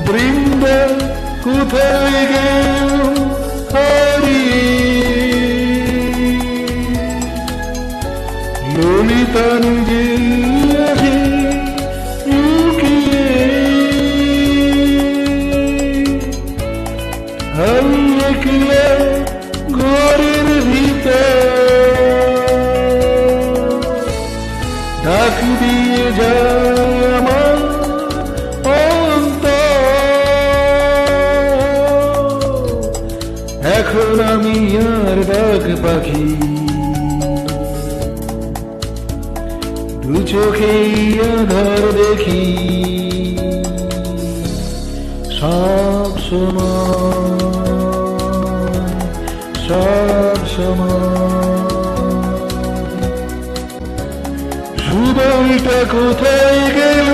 বৃন্দা কোথায় গেল হারিয়ে, ললিতা নিজে আছে লুকিয়ে। আমি একলা ঘরের ভিতর, ডাক দিয়ে যায় আমার অন্তর। এখন আমি আর ডাক পাখি, দু চোখেই আধার দেখি সব সময়, সব সময়। সুদাইটা কোথায় গেল,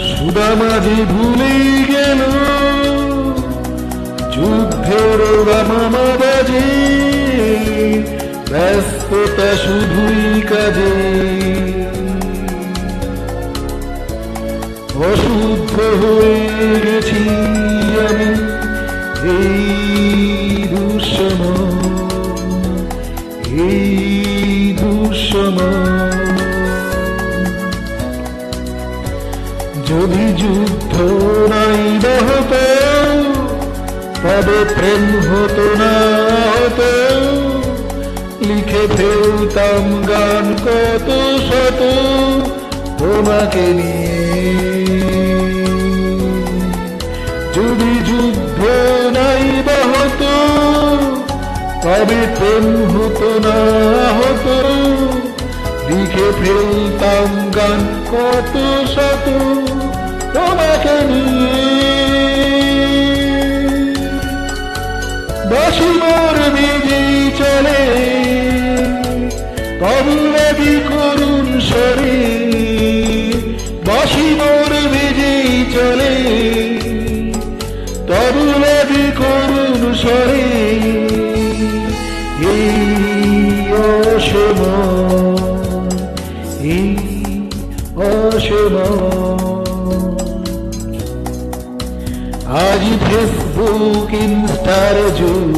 সুদা মাঝে ভুলে গেল, যুদ্ধের মামা বাজে, ব্যস্ততা শুধুই কাজে। অশুদ্ধ হয়ে গেছি আমি এই দুঃসময়, এই দুঃসময়। যদি যুদ্ধ নাই বা হতো, তবে প্রেম হতো না হতো, লিখে ফেলতাম গান কত শত তোমাকে নিয়ে। যদি যুদ্ধ নাই বা হতো, তবে প্রেম হতো না হতো, লিখে ফেলতাম গান কত শত তোমাকে নিয়ে। বাঁশি মোর বেজেই চলে তবলাদি করুণ স্বরে, বাঁশি মোর বেজেই চলে তবলাদি করুণ স্বরে। এই অসময়, এই অসময়। আজ ফেসবুক ইনস্টার যুগ,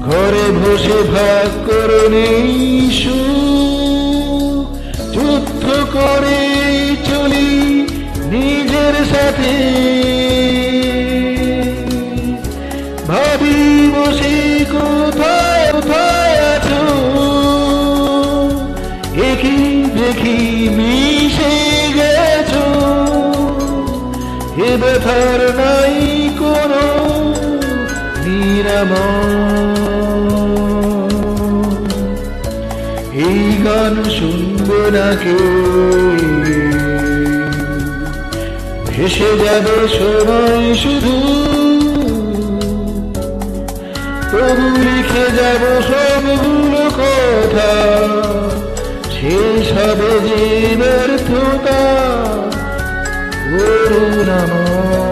ঘরে বসে ভাগ করে নেই সুখ। যুদ্ধ করে চলি নিজের সাথে, ভাবি বসে কোথায় কোথায় আছো, একই দেখি মিশে গেছো। এ ব্যথার নাই কোনো নিরাময়, এই গান শুনবে না কেউ, ভেসে যাবে সময় শুধু। তবু লিখে যাব সবগুলো কথা, শেষ হবে যে ব্যর্থতা করুণাময়।